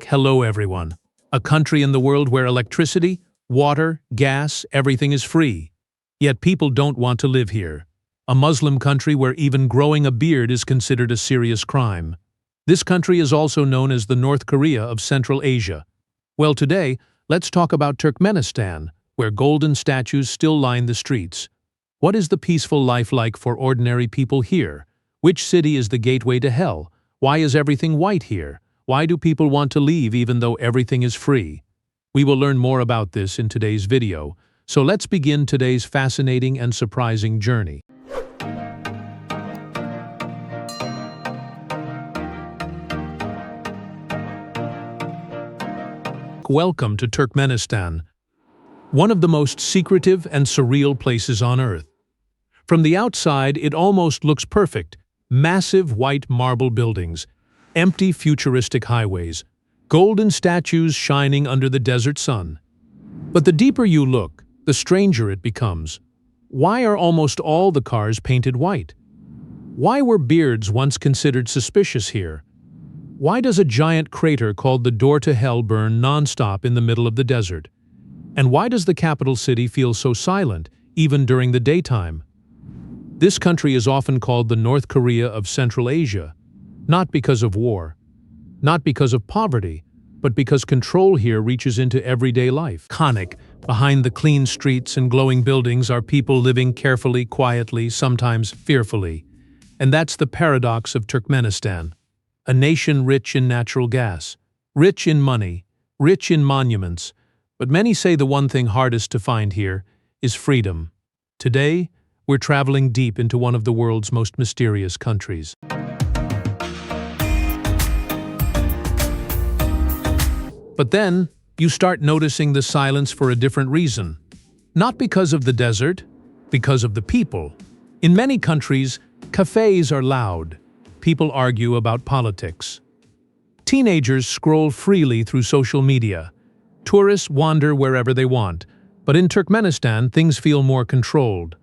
Hello everyone. A country in the world where electricity, water, gas, everything is free. Yet people don't want to live here. A Muslim country where even growing a beard is considered a serious crime. This country is also known as the North Korea of Central Asia. Well, today, let's talk about Turkmenistan, where golden statues still line the streets. What is the peaceful life like for ordinary people here? Which city is the gateway to hell? Why is everything white here? Why do people want to leave even though everything is free? We will learn more about this in today's video, so let's begin today's fascinating and surprising journey. Welcome to Turkmenistan, one of the most secretive and surreal places on Earth. From the outside, it almost looks perfect. Massive white marble buildings, empty futuristic highways, golden statues shining under the desert sun. But the deeper you look, the stranger it becomes. Why are almost all the cars painted white? Why were beards once considered suspicious here? Why does a giant crater called the Door to Hell burn non-stop in the middle of the desert? And why does the capital city feel so silent, even during the daytime? This country is often called the North Korea of Central Asia, not because of war, not because of poverty, but because control here reaches into everyday life. Iconic, behind the clean streets and glowing buildings are people living carefully, quietly, sometimes fearfully. And that's the paradox of Turkmenistan, a nation rich in natural gas, rich in money, rich in monuments, but many say the one thing hardest to find here is freedom. Today, we're traveling deep into one of the world's most mysterious countries. But then, you start noticing the silence for a different reason. Not because of the desert, because of the people. In many countries, cafes are loud. People argue about politics. Teenagers scroll freely through social media. Tourists wander wherever they want. But in Turkmenistan, things feel more controlled.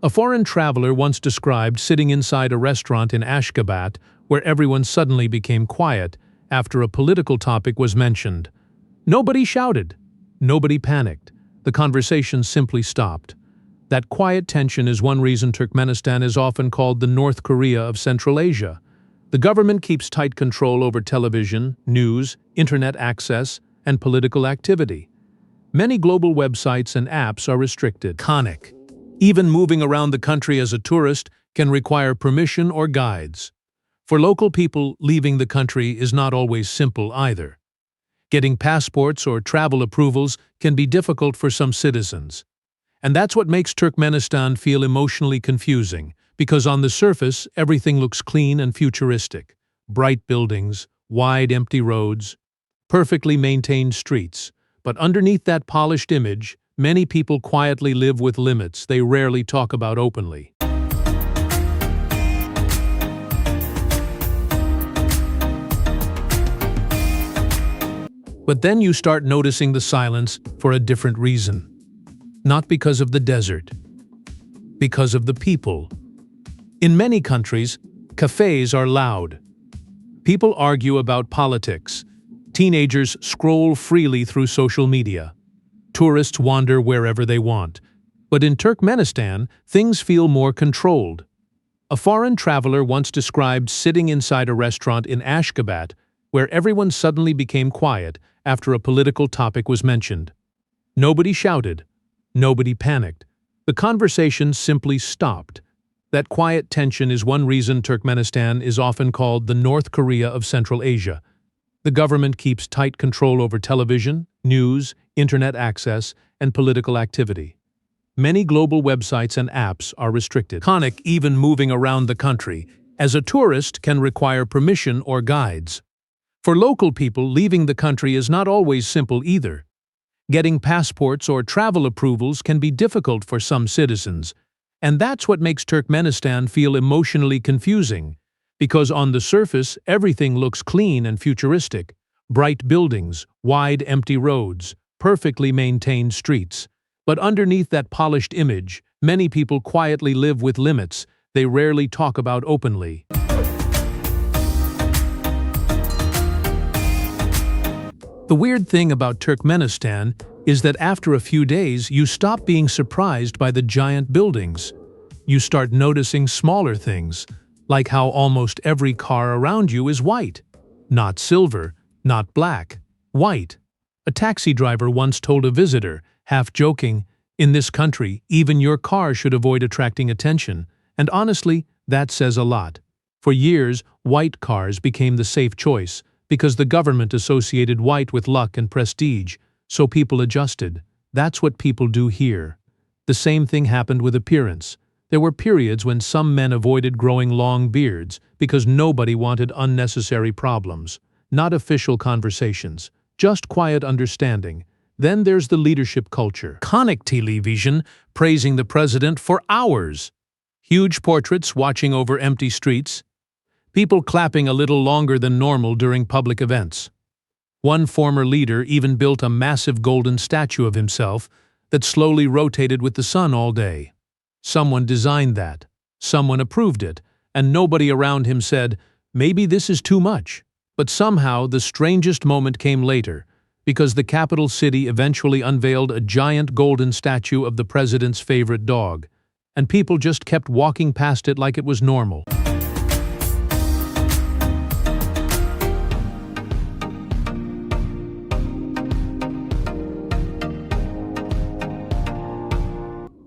A foreign traveler once described sitting inside a restaurant in Ashgabat where everyone suddenly became quiet after a political topic was mentioned. Nobody shouted. Nobody panicked. The conversation simply stopped. That quiet tension is one reason Turkmenistan is often called the North Korea of Central Asia. The government keeps tight control over television, news, internet access, and political activity. Many global websites and apps are restricted. Iconic. Even moving around the country as a tourist can require permission or guides. For local people, leaving the country is not always simple either. Getting passports or travel approvals can be difficult for some citizens. And that's what makes Turkmenistan feel emotionally confusing, because on the surface, everything looks clean and futuristic. Bright buildings, wide empty roads, perfectly maintained streets. But underneath that polished image, many people quietly live with limits they rarely talk about openly. But then you start noticing the silence for a different reason. Not because of the desert, because of the people. In many countries, cafes are loud. People argue about politics. Teenagers scroll freely through social media. Tourists wander wherever they want. But in Turkmenistan, things feel more controlled. A foreign traveler once described sitting inside a restaurant in Ashgabat where everyone suddenly became quiet after a political topic was mentioned. Nobody shouted. Nobody panicked. The conversation simply stopped. That quiet tension is one reason Turkmenistan is often called the North Korea of Central Asia. The government keeps tight control over television, news, internet access, and political activity. Many global websites and apps are restricted. Iconic, even moving around the country, as a tourist can require permission or guides. For local people, leaving the country is not always simple either. Getting passports or travel approvals can be difficult for some citizens, and that's what makes Turkmenistan feel emotionally confusing, because on the surface, everything looks clean and futuristic. Bright buildings, wide empty roads, perfectly maintained streets. But underneath that polished image, many people quietly live with limits they rarely talk about openly. The weird thing about Turkmenistan is that after a few days, you stop being surprised by the giant buildings. You start noticing smaller things, like how almost every car around you is white. Not silver, not black, white. A taxi driver once told a visitor, half joking, "In this country, even your car should avoid attracting attention." And honestly, that says a lot. For years, white cars became the safe choice because the government associated white with luck and prestige, so people adjusted. That's what people do here. The same thing happened with appearance. There were periods when some men avoided growing long beards because nobody wanted unnecessary problems. Not official conversations, just quiet understanding. Then there's the leadership culture. Iconic television praising the president for hours. Huge portraits watching over empty streets. People clapping a little longer than normal during public events. One former leader even built a massive golden statue of himself that slowly rotated with the sun all day. Someone designed that, someone approved it, and nobody around him said, "Maybe this is too much." But somehow the strangest moment came later, because the capital city eventually unveiled a giant golden statue of the president's favorite dog, and people just kept walking past it like it was normal.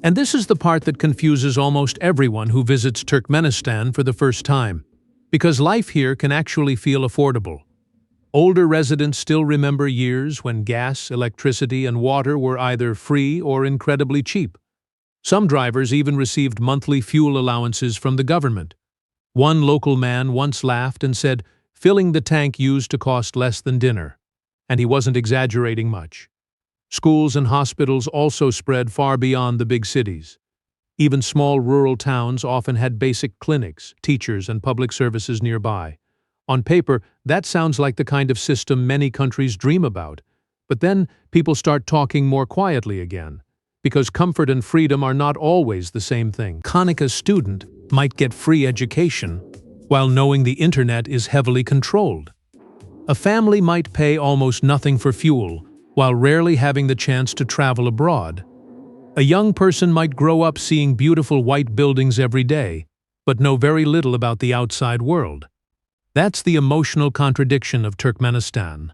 And this is the part that confuses almost everyone who visits Turkmenistan for the first time, because life here can actually feel affordable. Older residents still remember years when gas, electricity, and water were either free or incredibly cheap. Some drivers even received monthly fuel allowances from the government. One local man once laughed and said, filling the tank used to cost less than dinner. And he wasn't exaggerating much. Schools and hospitals also spread far beyond the big cities. Even small rural towns often had basic clinics, teachers, and public services nearby. On paper, that sounds like the kind of system many countries dream about. But then people start talking more quietly again, because comfort and freedom are not always the same thing. A student might get free education while knowing the internet is heavily controlled. A family might pay almost nothing for fuel while rarely having the chance to travel abroad. A young person might grow up seeing beautiful white buildings every day, but know very little about the outside world. That's the emotional contradiction of Turkmenistan.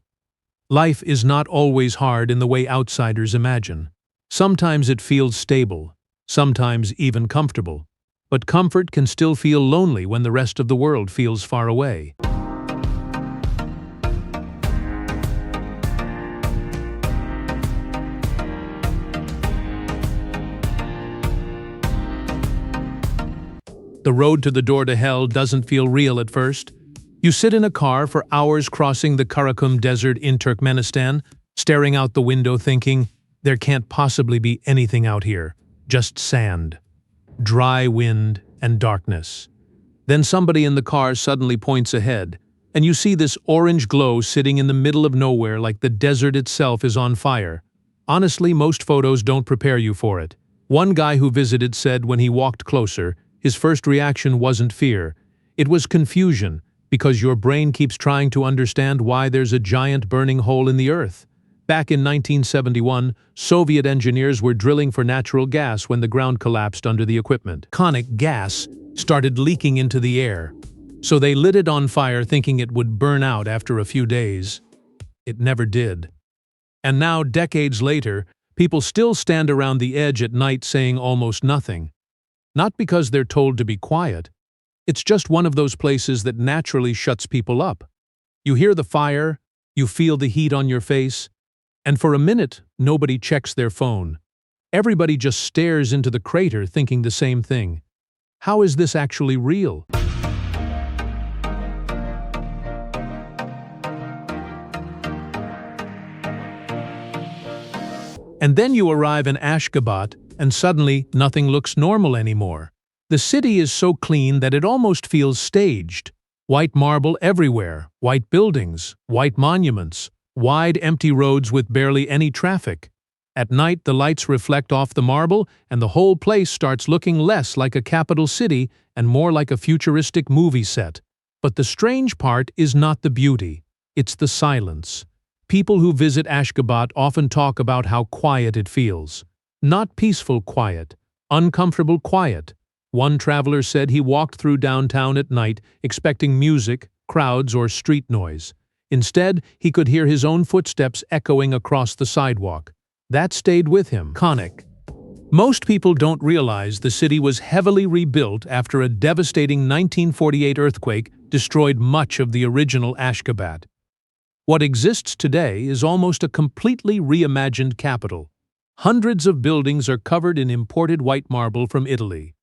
Life is not always hard in the way outsiders imagine. Sometimes it feels stable, sometimes even comfortable. But comfort can still feel lonely when the rest of the world feels far away. The road to the door to hell doesn't feel real at first. You sit in a car for hours crossing the Karakum Desert in Turkmenistan, staring out the window thinking, there can't possibly be anything out here, just sand, dry wind, and darkness. Then somebody in the car suddenly points ahead, and you see this orange glow sitting in the middle of nowhere like the desert itself is on fire. Honestly, most photos don't prepare you for it. One guy who visited said when he walked closer, his first reaction wasn't fear, it was confusion, because your brain keeps trying to understand why there's a giant burning hole in the earth. Back in 1971, Soviet engineers were drilling for natural gas when the ground collapsed under the equipment. Conic gas started leaking into the air, so they lit it on fire thinking it would burn out after a few days. It never did. And now, decades later, people still stand around the edge at night saying almost nothing. Not because they're told to be quiet. It's just one of those places that naturally shuts people up. You hear the fire, you feel the heat on your face, and for a minute, nobody checks their phone. Everybody just stares into the crater thinking the same thing. How is this actually real? And then you arrive in Ashgabat, and suddenly nothing looks normal anymore. The city is so clean that it almost feels staged. White marble everywhere, white buildings, white monuments, wide empty roads with barely any traffic. At night, the lights reflect off the marble, and the whole place starts looking less like a capital city and more like a futuristic movie set. But the strange part is not the beauty, it's the silence. People who visit Ashgabat often talk about how quiet it feels. Not peaceful quiet, uncomfortable quiet. One traveler said he walked through downtown at night expecting music, crowds, or street noise. Instead, he could hear his own footsteps echoing across the sidewalk. That stayed with him. Conic. Most people don't realize the city was heavily rebuilt after a devastating 1948 earthquake destroyed much of the original Ashgabat. What exists today is almost a completely reimagined capital. Hundreds of buildings are covered in imported white marble from Italy.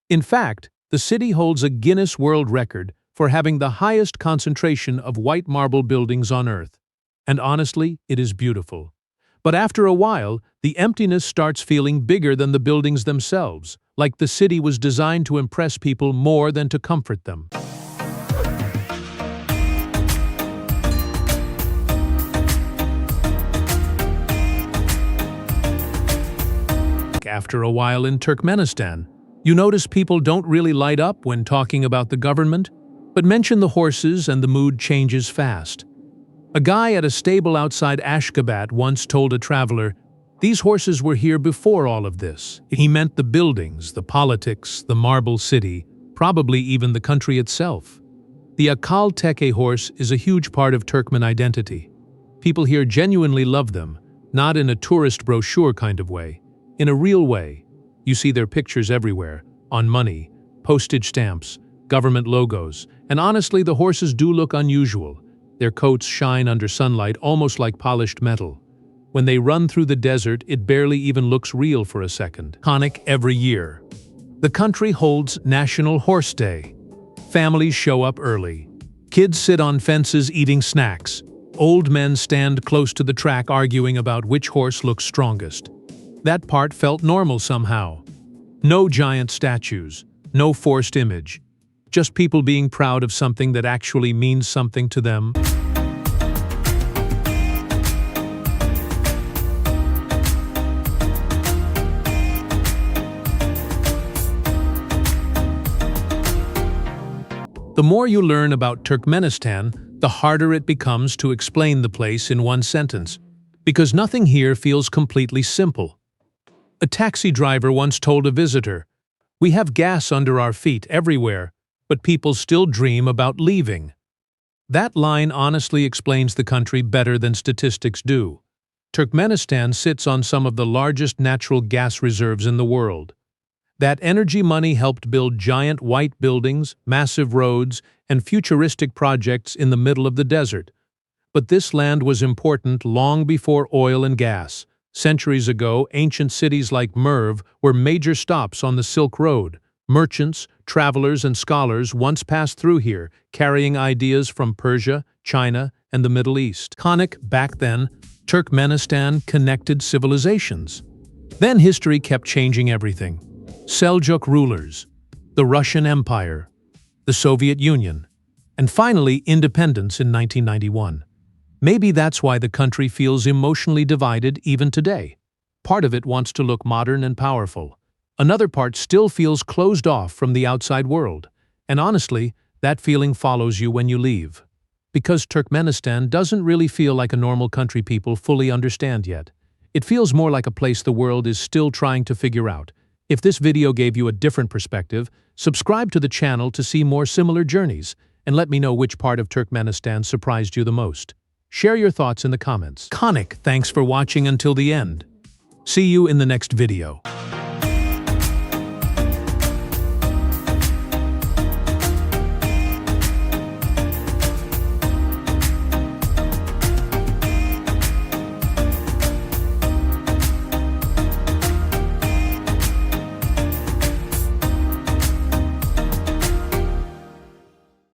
In fact, the city holds a Guinness World Record for having the highest concentration of white marble buildings on Earth. And honestly, it is beautiful. But after a while, the emptiness starts feeling bigger than the buildings themselves, like the city was designed to impress people more than to comfort them. After a while in Turkmenistan, you notice people don't really light up when talking about the government, but mention the horses and the mood changes fast. A guy at a stable outside Ashgabat once told a traveler, "These horses were here before all of this." He meant the buildings, the politics, the marble city, probably even the country itself. The Akal Teke horse is a huge part of Turkmen identity. People here genuinely love them, not in a tourist brochure kind of way. In a real way. You see their pictures everywhere, on money, postage stamps, government logos, and honestly, the horses do look unusual. Their coats shine under sunlight almost like polished metal. When they run through the desert, it barely even looks real for a second. Iconic every year. The country holds National Horse Day. Families show up early. Kids sit on fences eating snacks. Old men stand close to the track arguing about which horse looks strongest. That part felt normal somehow. No giant statues, no forced image. Just people being proud of something that actually means something to them. The more you learn about Turkmenistan, the harder it becomes to explain the place in one sentence, because nothing here feels completely simple. A taxi driver once told a visitor, "We have gas under our feet everywhere, but people still dream about leaving." That line honestly explains the country better than statistics do. Turkmenistan sits on some of the largest natural gas reserves in the world. That energy money helped build giant white buildings, massive roads, and futuristic projects in the middle of the desert. But this land was important long before oil and gas. Centuries ago, ancient cities like Merv were major stops on the Silk Road. Merchants, travelers, and scholars once passed through here, carrying ideas from Persia, China, and the Middle East. Iconic back then, Turkmenistan connected civilizations. Then history kept changing everything. Seljuk rulers, the Russian Empire, the Soviet Union, and finally independence in 1991. Maybe that's why the country feels emotionally divided even today. Part of it wants to look modern and powerful. Another part still feels closed off from the outside world. And honestly, that feeling follows you when you leave. Because Turkmenistan doesn't really feel like a normal country people fully understand yet. It feels more like a place the world is still trying to figure out. If this video gave you a different perspective, subscribe to the channel to see more similar journeys, and let me know which part of Turkmenistan surprised you the most. Share your thoughts in the comments. Iconic, thanks for watching until the end. See you in the next video.